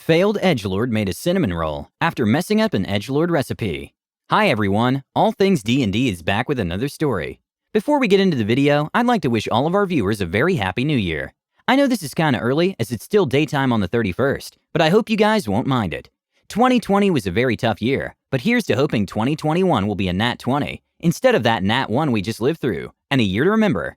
Failed edgelord made a cinnamon roll after messing up an edgelord recipe. Hi everyone, All Things D&D is back with another story. Before we get into the video, I'd like to wish all of our viewers a very happy new year. I know this is kinda early as it's still daytime on the 31st, but I hope you guys won't mind it. 2020 was a very tough year, but here's to hoping 2021 will be a nat 20 instead of that nat 1 we just lived through, and a year to remember.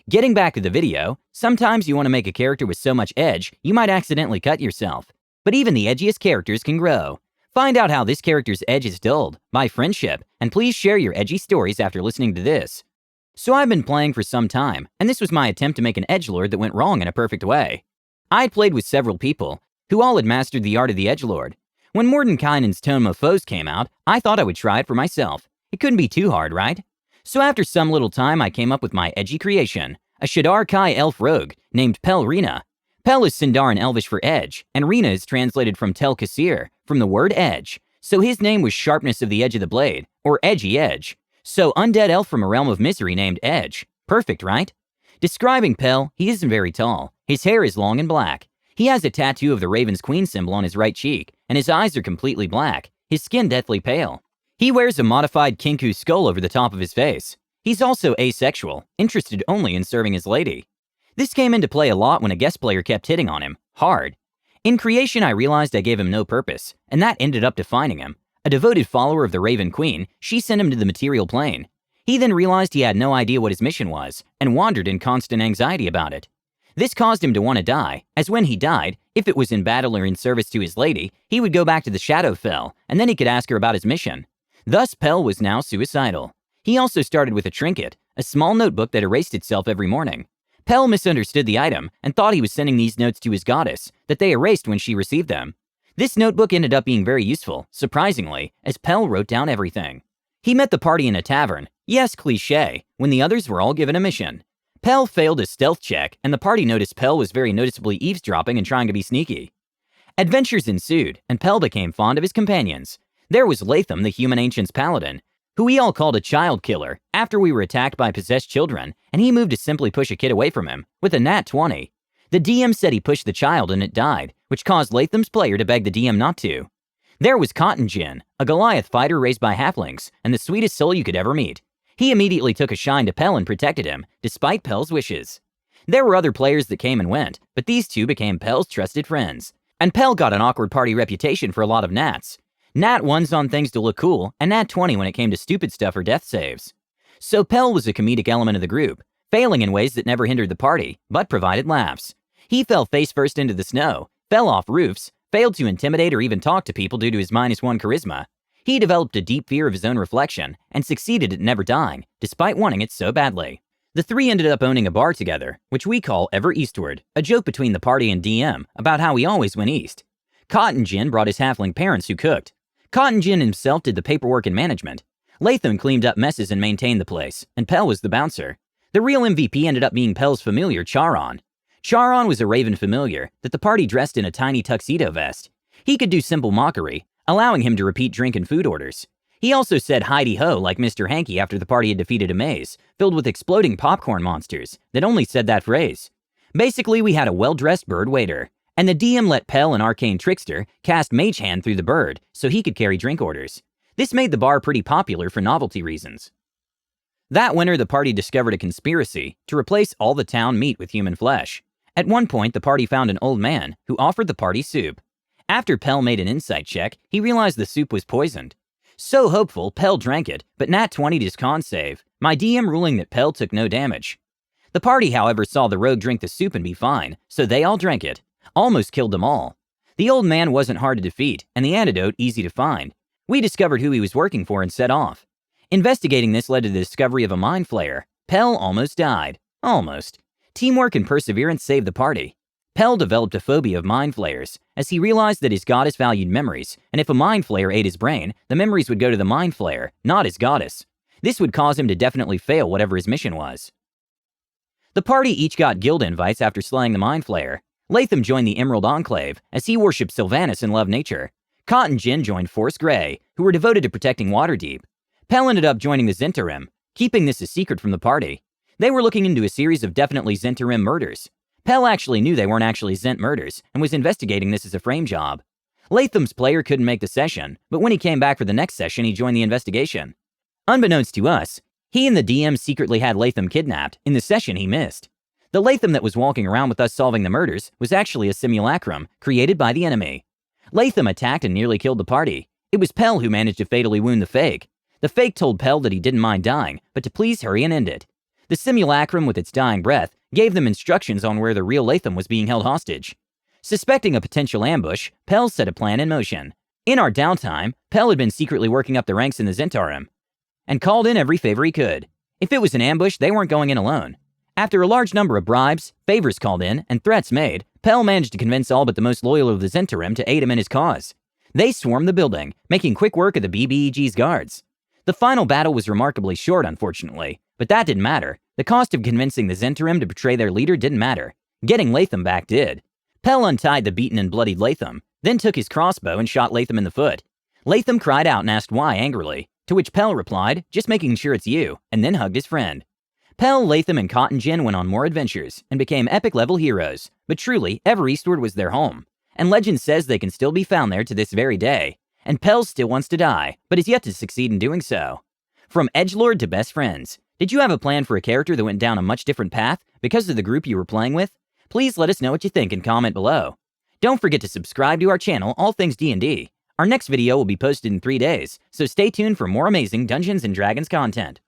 Getting back to the video, sometimes you want to make a character with so much edge, you might accidentally cut yourself. But even the edgiest characters can grow. Find out how this character's edge is dulled by friendship, and please share your edgy stories after listening to this. So I've been playing for some time, and this was my attempt to make an edgelord that went wrong in a perfect way. I had played with several people, who all had mastered the art of the edgelord. When Mordenkainen's Tome of Foes came out, I thought I would try it for myself. It couldn't be too hard, right? So after some little time, I came up with my edgy creation, a Shadar Kai elf rogue named Pel Rena. Pel is Sindarin Elvish for edge, and Rena is translated from Tel Kasir, from the word edge, so his name was Sharpness of the Edge of the Blade, or Edgy Edge. So undead elf from a realm of misery named Edge. Perfect, right? Describing Pel, he isn't very tall. His hair is long and black. He has a tattoo of the Raven's Queen symbol on his right cheek, and his eyes are completely black, his skin deathly pale. He wears a modified Kinku skull over the top of his face. He's also asexual, interested only in serving his lady. This came into play a lot when a guest player kept hitting on him, hard. In creation, I realized I gave him no purpose, and that ended up defining him. A devoted follower of the Raven Queen, she sent him to the material plane. He then realized he had no idea what his mission was, and wandered in constant anxiety about it. This caused him to want to die, as when he died, if it was in battle or in service to his lady, he would go back to the Shadowfell, and then he could ask her about his mission. Thus, Pel was now suicidal. He also started with a trinket, a small notebook that erased itself every morning. Pel misunderstood the item and thought he was sending these notes to his goddess, that they erased when she received them. This notebook ended up being very useful, surprisingly, as Pel wrote down everything. He met the party in a tavern, yes, cliché, when the others were all given a mission. Pel failed a stealth check, and the party noticed Pel was very noticeably eavesdropping and trying to be sneaky. Adventures ensued, and Pel became fond of his companions. There was Latham, the human ancient's paladin, who we all called a child killer after we were attacked by possessed children, and he moved to simply push a kid away from him, with a nat 20. The DM said he pushed the child and it died, which caused Latham's player to beg the DM not to. There was Cotton Gin, a Goliath fighter raised by halflings, and the sweetest soul you could ever meet. He immediately took a shine to Pel and protected him, despite Pel's wishes. There were other players that came and went, but these two became Pel's trusted friends. And Pel got an awkward party reputation for a lot of nats. Nat 1s on things to look cool, and nat 20 when it came to stupid stuff or death saves. So Pel was a comedic element of the group, failing in ways that never hindered the party, but provided laughs. He fell face first into the snow, fell off roofs, failed to intimidate or even talk to people due to his -1 charisma. He developed a deep fear of his own reflection, and succeeded at never dying, despite wanting it so badly. The three ended up owning a bar together, which we call Ever Eastward, a joke between the party and DM about how we always went east. Cotton Gin brought his halfling parents who cooked. Cotton Gin himself did the paperwork and management. Latham cleaned up messes and maintained the place, and Pel was the bouncer. The real MVP ended up being Pel's familiar, Charon. Charon was a raven familiar that the party dressed in a tiny tuxedo vest. He could do simple mockery, allowing him to repeat drink and food orders. He also said hidey-ho like Mr. Hanky after the party had defeated a maze, filled with exploding popcorn monsters, that only said that phrase. Basically, we had a well-dressed bird waiter. And the DM let Pel, an arcane trickster, cast Mage Hand through the bird so he could carry drink orders. This made the bar pretty popular for novelty reasons. That winter, the party discovered a conspiracy to replace all the town meat with human flesh. At one point, the party found an old man who offered the party soup. After Pel made an insight check, he realized the soup was poisoned. So hopeful, Pel drank it, but nat 20'd his con save, my DM ruling that Pel took no damage. The party, however, saw the rogue drink the soup and be fine, so they all drank it. Almost killed them all. The old man wasn't hard to defeat, and the antidote easy to find. We discovered who he was working for and set off. Investigating this led to the discovery of a mind flayer. Pel almost died. Almost. Teamwork and perseverance saved the party. Pel developed a phobia of mind flayers, as he realized that his goddess valued memories, and if a mind flayer ate his brain, the memories would go to the mind flayer, not his goddess. This would cause him to definitely fail whatever his mission was. The party each got guild invites after slaying the mind flayer. Latham joined the Emerald Enclave, as he worshipped Sylvanas and loved nature. Cotton Gin joined Force Grey, who were devoted to protecting Waterdeep. Pel ended up joining the Zhentarim, keeping this a secret from the party. They were looking into a series of definitely Zhentarim murders. Pel actually knew they weren't actually Zhent murders, and was investigating this as a frame job. Latham's player couldn't make the session, but when he came back for the next session, he joined the investigation. Unbeknownst to us, he and the DM secretly had Latham kidnapped in the session he missed. The Latham that was walking around with us solving the murders was actually a simulacrum created by the enemy. Latham attacked and nearly killed the party. It was Pell who managed to fatally wound the fake. The fake told Pell that he didn't mind dying, but to please hurry and end it. The simulacrum, with its dying breath, gave them instructions on where the real Latham was being held hostage. Suspecting a potential ambush, Pell set a plan in motion. In our downtime, Pell had been secretly working up the ranks in the Zhentarim and called in every favor he could. If it was an ambush, they weren't going in alone. After a large number of bribes, favors called in, and threats made, Pell managed to convince all but the most loyal of the Zhentarim to aid him in his cause. They swarmed the building, making quick work of the BBEG's guards. The final battle was remarkably short, unfortunately, but that didn't matter. The cost of convincing the Zhentarim to betray their leader didn't matter. Getting Latham back did. Pell untied the beaten and bloodied Latham, then took his crossbow and shot Latham in the foot. Latham cried out and asked why angrily, to which Pell replied, "Just making sure it's you," and then hugged his friend. Pell, Latham, and Cotton Gin went on more adventures and became epic-level heroes, but truly, Ever-Eastward was their home, and legend says they can still be found there to this very day. And Pell still wants to die, but is yet to succeed in doing so. From edgelord to best friends, did you have a plan for a character that went down a much different path because of the group you were playing with? Please let us know what you think and comment below. Don't forget to subscribe to our channel, All Things D&D. Our next video will be posted in 3 days, so stay tuned for more amazing Dungeons & Dragons content.